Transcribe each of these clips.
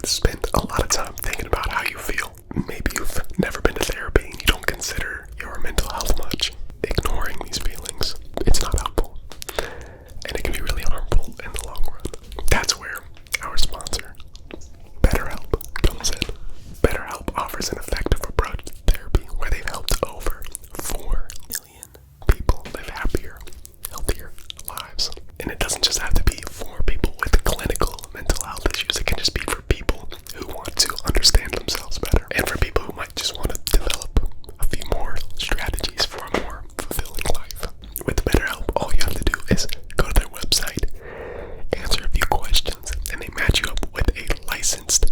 I'd spend a lot of time thinking about how you feel. Maybe you've never been to therapy and you don't consider your mental health much. Ignoring these feelings, it's not helpful. And it can be really harmful in the long run. That's where our sponsor, BetterHelp, comes in. BetterHelp offers an effective approach to therapy where they've helped over 4 million people live happier, healthier lives. And it doesn't just have to be for people with clinical mental health issues. It can just be for people who want to understand themselves better, and for people who might just want to develop a few more strategies for a more fulfilling life. With BetterHelp, all you have to do is go to their website, answer a few questions, and they match you up with a licensed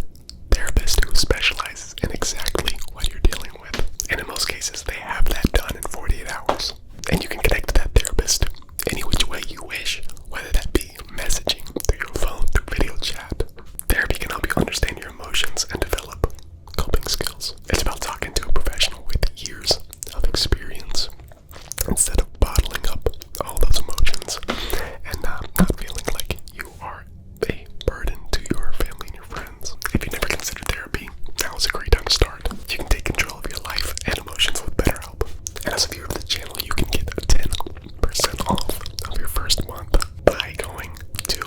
therapist who specializes in exactly what you're dealing with. And in most cases, they have that done in 48 hours. And you can connect to that therapist any which way you wish, whether that be messaging through your phone, through video chat. Therapy can help you understand your emotions and develop coping skills. It's about talking to a professional with years of experience instead of bottling up all those emotions and not feeling like you are a burden to your family and your friends. If you never considered therapy, now is a great time to start. You can take control of your life and emotions with BetterHelp. And as a viewer of the channel, you can get 10% off of your first month by going to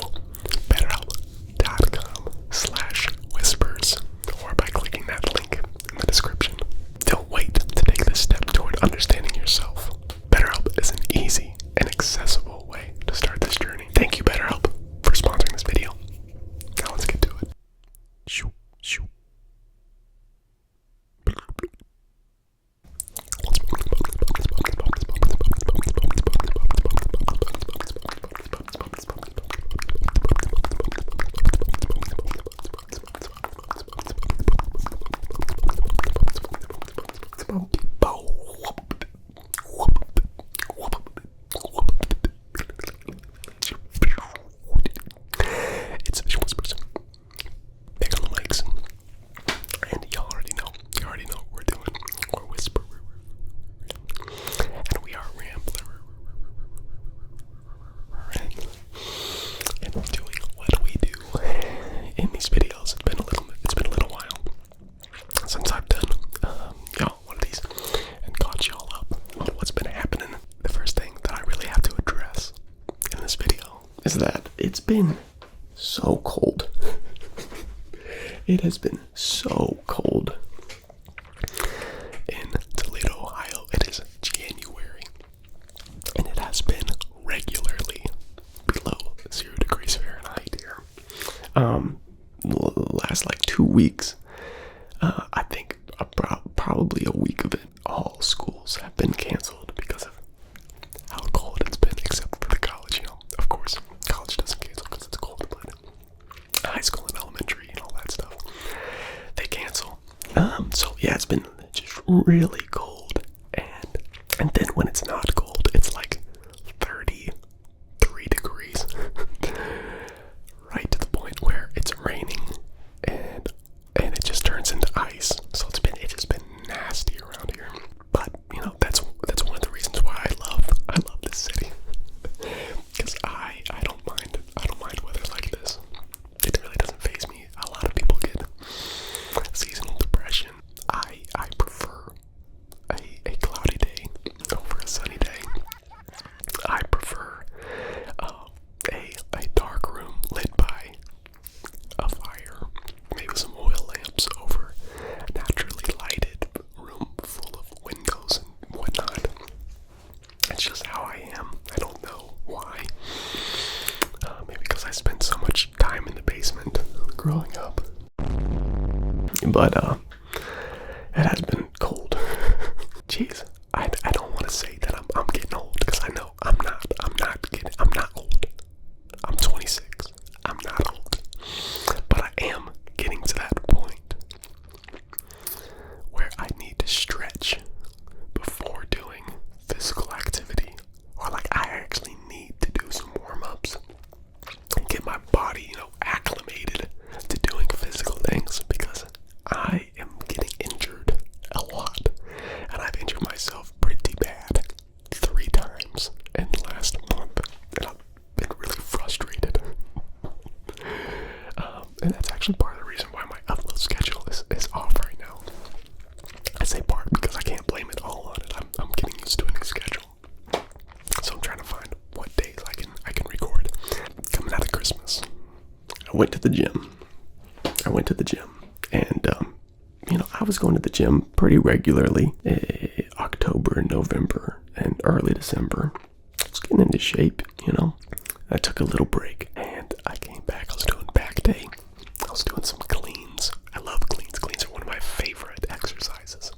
BetterHelp.com/whispers or by clicking that link in the description. Don't wait to take this step toward understanding yourself. BetterHelp is an easy and accessible way to start this journey. Thank you, BetterHelp, for sponsoring this video. Now let's get to it. Shoo, shoo. It's Fish Whispers. Big on the mics. And y'all already know what we're doing. We're Whisperer. And we are Ramblerer. And we're doing what we do in these videos. It's been a little while since I've done y'all one of these and caught y'all up on what's been happening. The first thing that I really have to address in this video is that it's been so cold. It has been so cold in Toledo, Ohio. It is January, and it has been regularly below 0 degrees Fahrenheit here. The last 2 weeks, I think probably a week of it, all schools have been canceled because of how cold it's been, except for the college. Of course, college doesn't cancel because it's cold, but high school and elementary and all that stuff, they cancel. So yeah, it's been just really cold, and then when it's not cold, it's like 33 degrees, right to the point where it's raining, and it just turns into ice. So it's just been nasty around here. But that's one of the reasons why I love this city, because I don't mind weather like this. It really doesn't faze me. A lot of people get seasonal depression. I prefer a cloudy day over a sunny day. I prefer a dark room lit by a fire, maybe some oil lamps, over a naturally lighted room full of windows and whatnot. It's just how I am. I don't know why. Maybe because I spent so much time in the basement growing up. But it has been cold. Jeez, I don't want to say that I'm getting old, because I know I'm not old. I'm 26. I'm not old. But I am getting to that point where I need to stretch before doing physical activity, or I actually need to do some warm-ups and get my body, acclimated to doing physical things, because I am getting injured a lot, and I've injured myself pretty bad 3 times in the last month, and I've been really frustrated. And that's actually part of the reason why my I went to the gym. And, I was going to the gym pretty regularly, October, November, and early December. I was getting into shape. I took a little break, and I came back. I was doing back day. I was doing some cleans. I love cleans. Cleans are one of my favorite exercises.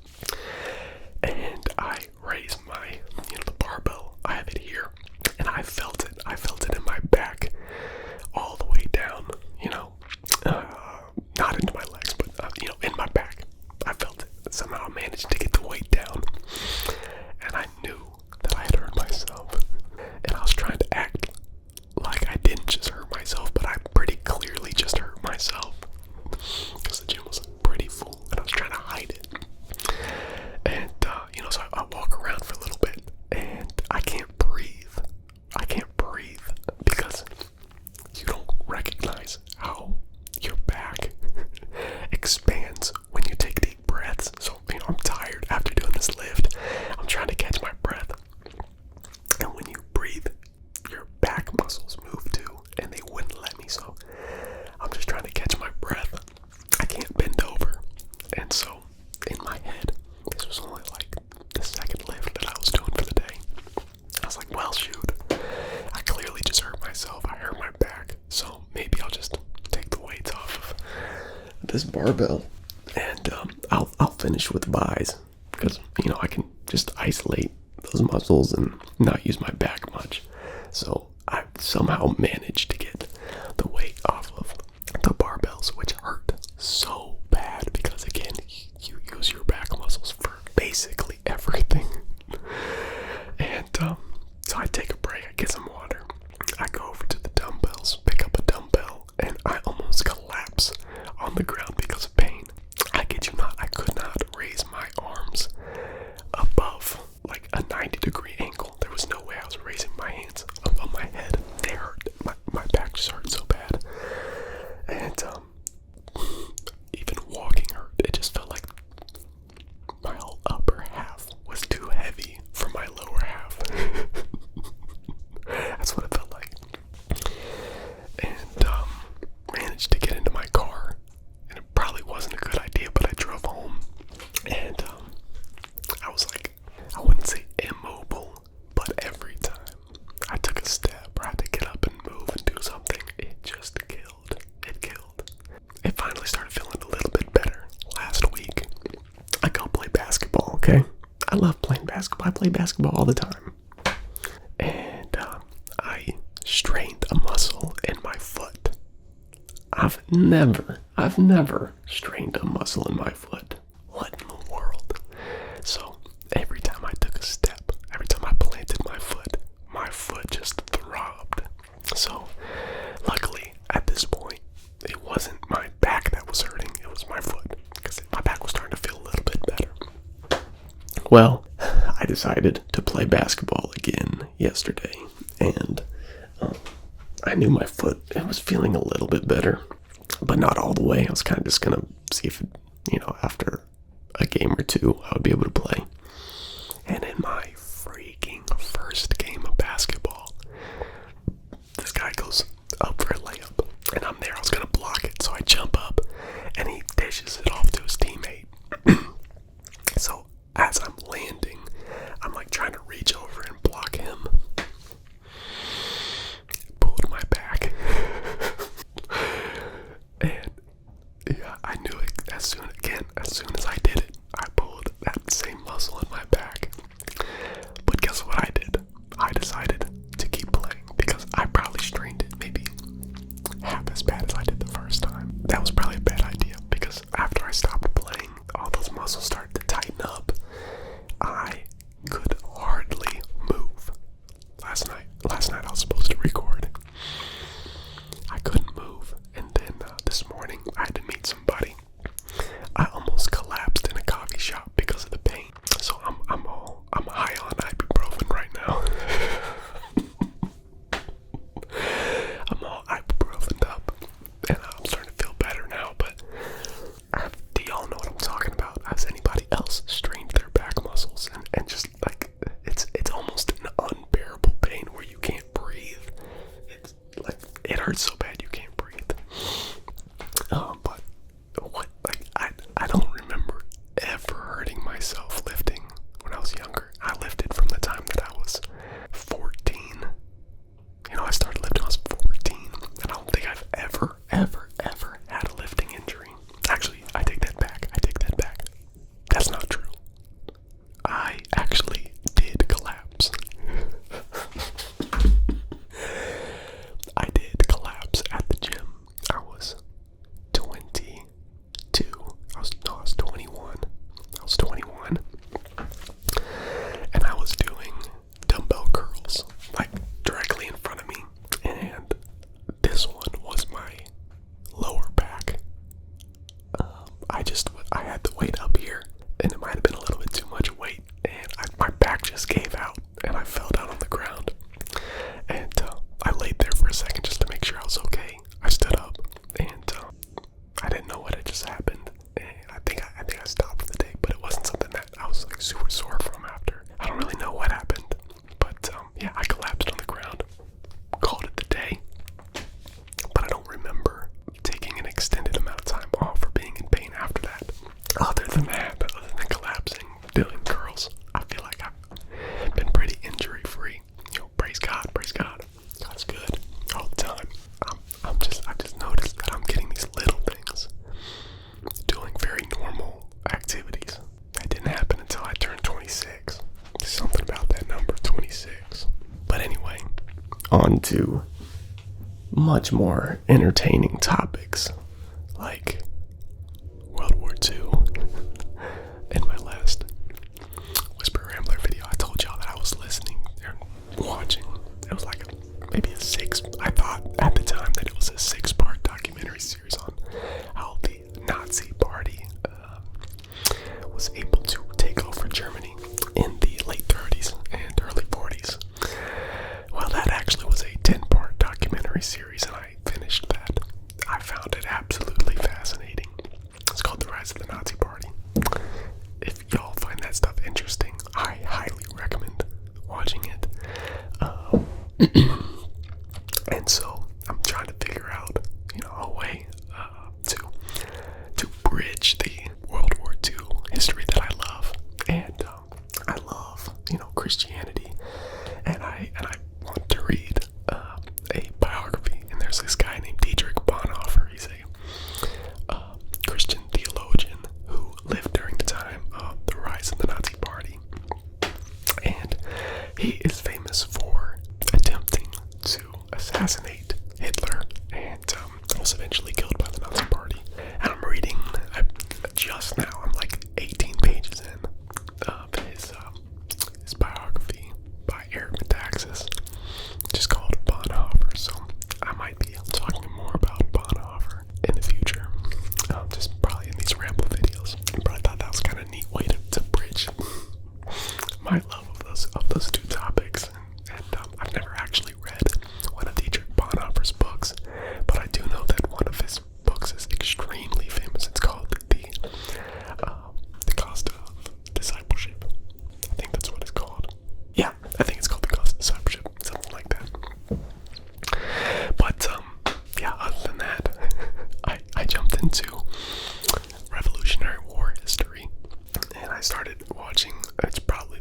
And I raised the barbell. I have it here, and I felt it. I felt it in my back all the way down, not into my legs, but, in my back. I felt it. Somehow I managed to get the weight down, and I knew that I had hurt myself. And I was trying to act like I didn't just hurt myself, but I pretty clearly just hurt myself, because the gym was pretty full, and I was trying to hide it. And, so I walk around for a little bit, and I can't breathe. Because you don't recognize how your back expands when you take deep breaths. So, I'm tired after doing this lift. I'm trying to catch my breath. And when you breathe, your back muscles move too, and they wouldn't let me. So I'm just trying to catch my breath. I can't bend over. And so in my head, this was only like the second lift that I was doing for the day. I was like, well, shoot, I clearly just hurt myself. I hurt my back. So maybe I'll just take the weights off of this barbell, and I'll finish with buys, because I can just isolate those muscles and not use my back much. So I somehow managed to get the weight off of the barbells, which hurt so bad, because again, you use your back muscles for basically everything. And so I take a break, I get some water, I go over to the dumbbells, pick up a dumbbell, and I almost collapse on the ground because of pain. I kid you not, I could not raise my arms above like a 90-degree angle. There was no way I was raising my hands above my head. They hurt. My back just hurt so bad. And even walking hurt. It just felt like my whole upper half was too heavy for my lower half. That's what it felt like. And managed to get into my car. And it probably wasn't a good idea, but I drove home. And I was like, I wouldn't say immobile, but every time I took a step or had to get up and move and do something, it just killed. It killed. It finally started feeling a little bit better last week. I go play basketball, okay? I love playing basketball. I play basketball all the time. And I strained a muscle in my foot. I've never strained a muscle in my foot. What in the world? So every time I took a step, every time I planted my foot just throbbed. So luckily at this point, it wasn't my back that was hurting, it was my foot, because my back was starting to feel a little bit better. Well, I decided to play basketball again yesterday, and I knew my foot, it was feeling a little bit better, but not all the way. I was kind of just going to see if, after a game or two, I would be able to play. And in my freaking first game of basketball, this guy goes up for a layup, and I'm there. I was going to block it, so I jump up, and he dishes it off to his teammate. So as I'm landing, I'm like trying to reach over and block him. Pulled my back. And yeah, I knew it as soon as I did it. I pulled that same muscle in my back. But guess what I did? I decided to keep playing, because I probably strained it maybe half as bad as I did the first time. That was probably a bad idea, because after I stopped playing, all those muscles started to tighten up. I could hardly move. Last night I was supposed to record. I couldn't move, and then this morning I had to meet somebody. I almost collapsed I had the weight up here, and it might have been a little bit too much weight, and my back just gave out, and I fell down on the ground. And I laid there for a second just to make sure I was okay. I stood up, and I didn't know what had just happened. And I think I stopped for the day, but it wasn't something that I was like super sore from after. I don't really know what happened, but yeah, I collapsed on the ground, called it the day. But I don't remember taking an extended amount of time off or being in pain after that. Other than collapsing, doing curls, I feel like I've been pretty injury free. Praise God, praise God. God's good all the time. I've just noticed that I'm getting these little things, doing very normal activities. That didn't happen until I turned 26. There's something about that number, 26. But anyway, on to much more entertaining topics like World War II. In my last Whisper Rambler video, I told y'all that I was listening and watching. It was like maybe a 6. I thought at the time that it was a 6-part documentary series on how the Nazi party was able to take over Germany in the late 30s and early 40s. Well, that actually was a 10-part documentary series, and I finished that. I found it absolutely fascinating. It's called The Rise of the Nazi Party. If y'all find that stuff interesting, I highly recommend watching it. And so I'm trying to figure out, a way to bridge the World War II history that I love, and I love Christianity, and I want to read a biography. And there's this guy named Dietrich Bonhoeffer. He's a Christian theologian who lived during the time of the rise of the Nazi Party, and he is famous for attempting to assassinate Hitler, and was eventually killed by the Nazi Party. And I'm reading just now, I'm like 18 pages in of his biography by Eric Metaxas, just called Bonhoeffer. So I might be talking more about Bonhoeffer in the future, just probably in these ramble videos. But I thought that was kind of a neat way to bridge my love of those two topics. And I've never actually read one of Dietrich Bonhoeffer's books, but I do know that one of his books is extremely famous. It's called The Cost of Discipleship. I think that's what it's called. Yeah, I think it's called The Cost of Discipleship, something like that. But yeah, other than that, I jumped into Revolutionary War history, and I started watching. It's probably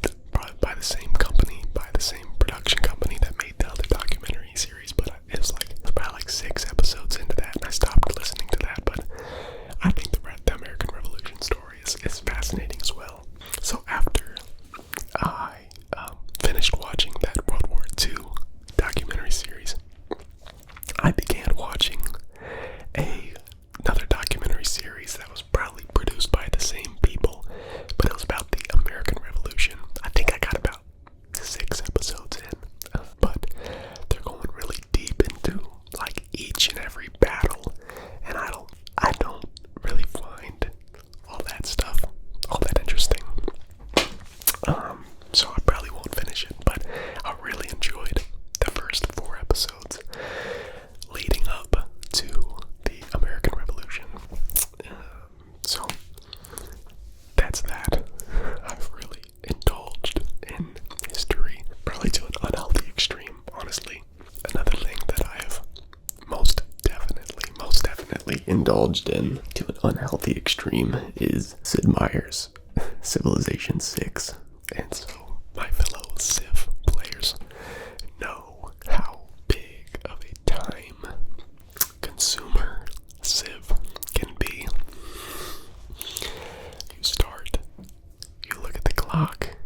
by the same company, by the same production company that made the other documentary series, but it was probably like 6 episodes into that, and I stopped listening to that. But I think the American Revolution story is fascinating as well. So after I finished watching that World War II documentary series, I began watching another documentary series that was probably produced by the same people, but it was about the American Revolution. I think I got about 6 episodes in, but they're going really deep into like each and every battle, and I don't really find all that stuff all that interesting. So I probably won't finish it, but I really enjoyed the first 4 episodes leading up to the American Revolution. So that's that. I've really indulged in history, probably to an unhealthy extreme, honestly. Another thing that I have most definitely indulged in to an unhealthy extreme is Sid Meier's Civilization 6. And so my fellow Civ players know how big of a time consumer Civ can be. You look at the clock,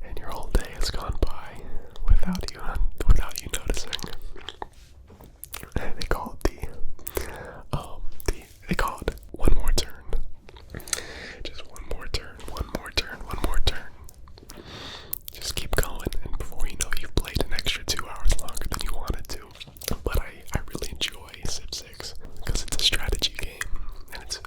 and your whole day has gone by without you noticing. They call it one more turn. Just one more turn. Just keep going, and before you know, you've played an extra 2 hours longer than you wanted to. But I really enjoy Civ 6 because it's a strategy game, and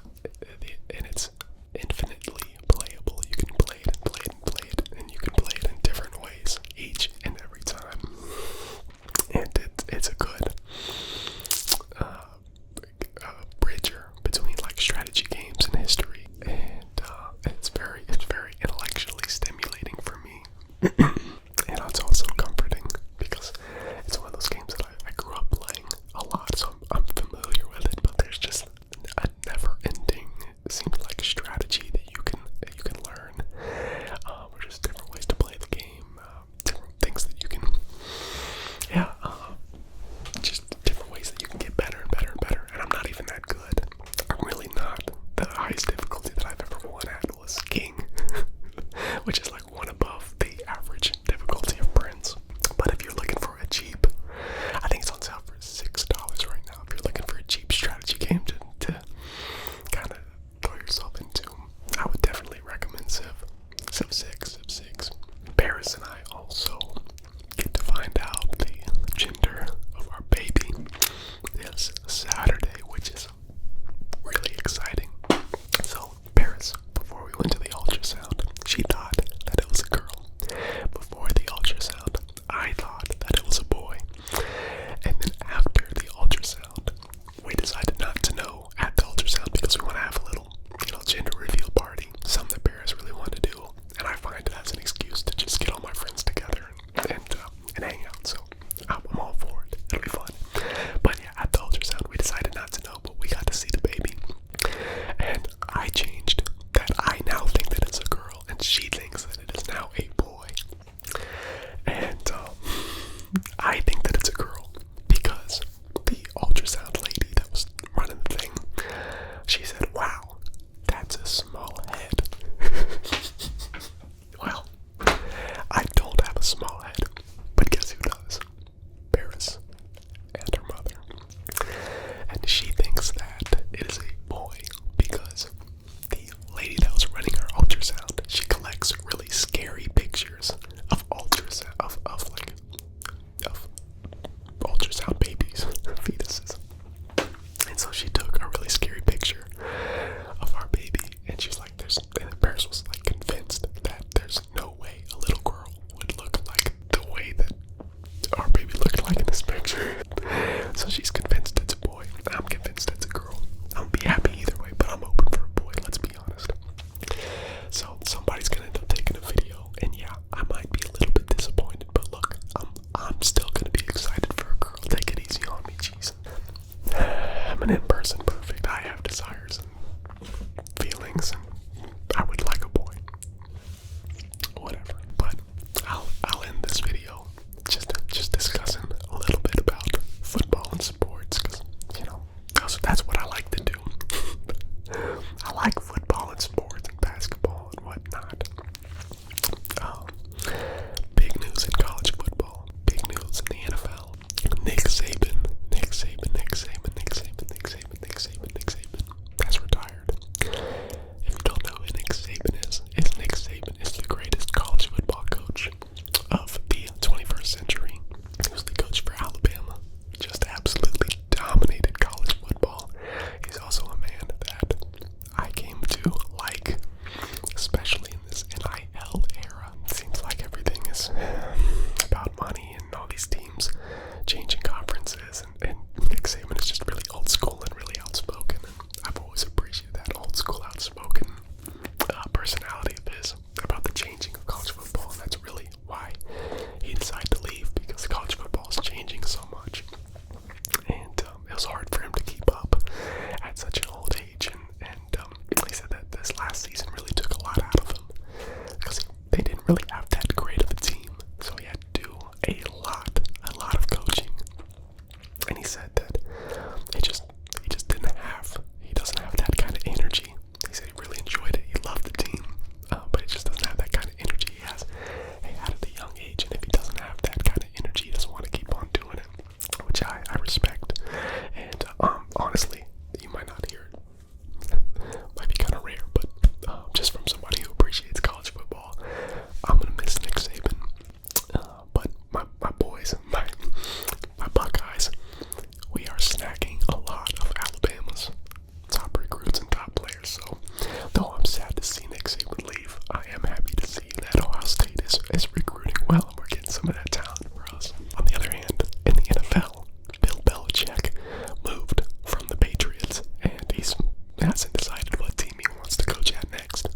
hasn't decided what team he wants to coach at next.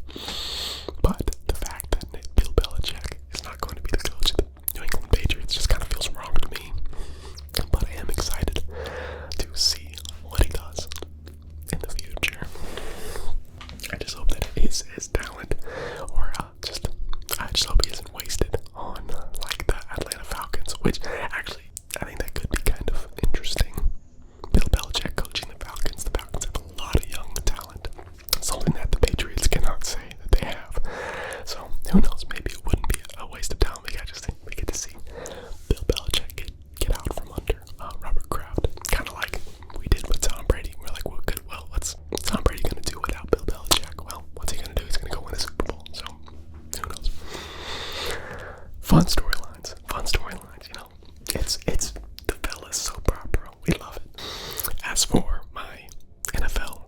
But the fact that Bill Belichick is not going to be the coach of the New England Patriots just kind of feels wrong to me. But I am excited to see what he does in the future. I just hope that his talent, or I just hope he isn't wasted on like the Atlanta Falcons, which actually I think that could be kind of interesting. Bill Belichick coaching the Falcons. The Falcons have a lot of young talent, something that the Patriots cannot say that they have. So who knows? Maybe it wouldn't be a waste of time. I just think we get to see Bill Belichick get out from under Robert Kraft, kind of like we did with Tom Brady. We're like, what's Tom Brady gonna do without Bill Belichick? Well, what's he gonna do? He's gonna go win a Super Bowl. So who knows? Fun storylines. You know, it's the fella's soap opera. We love it. As for my NFL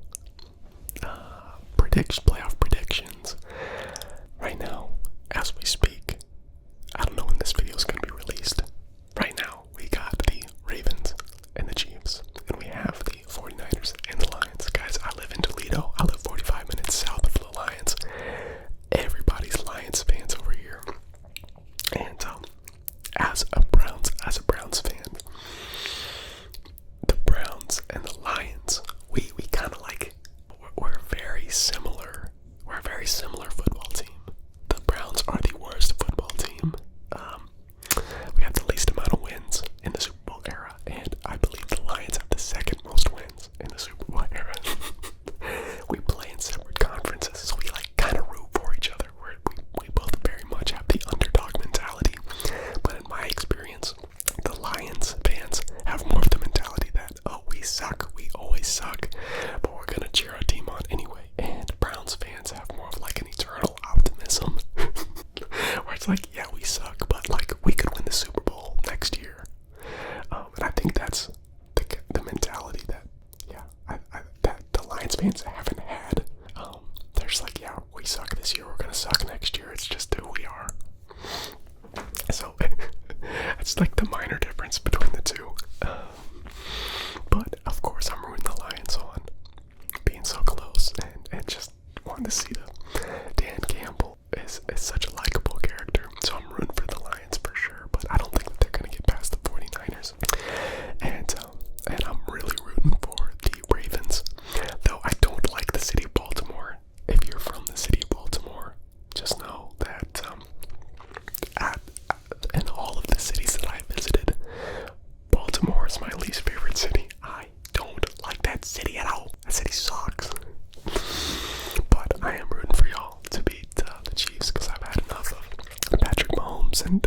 playoff predictions, right now, as we speak, I don't know when this video is going to be released. Right now, we got the Ravens and the Chiefs, and we have the 49ers and the Lions. Guys, I live in Toledo. I live 45 minutes south of the Lions. Everybody's Lions fans over here. And as a Browns fan, the Browns and the Lions, we kind of like, we're very similar. We're a very similar football team. The Browns are the worst football team. We have the least amount of wins in the Super Bowl era, and I believe the Lions have the second most wins in the Super Bowl era. We play in separate conferences, so we like kind of root for each other. We both very much have the underdog mentality, but in my experience, the Lions fans have more of the mentality that, oh, we suck, we always suck, but we're gonna cheer our team on anyway. And Browns fans have more of like an eternal optimism, where it's like, yeah, we suck, but like we could win the Super Bowl next year. And I think that's the mentality that, yeah, that the Lions fans haven't had. They're just like, yeah, we suck this year, we're gonna suck next year. It's just who we are. So it's like the minor difference between the two. But of course, I'm rooting the Lions on being so close, and just wanting to see Dan Campbell is such a likable character. So I'm rooting for the Lions for sure, but I don't think that they're gonna get past the 49ers. And I'm really rooting for the Ravens, though I don't like the city of Baltimore. If you're from the city of Baltimore, just know that in all of the cities that I visited, Baltimore is my least favorite city. I don't like that city at all. That city sucks. But I am rooting for y'all to beat the Chiefs, because I've had enough of Patrick Mahomes and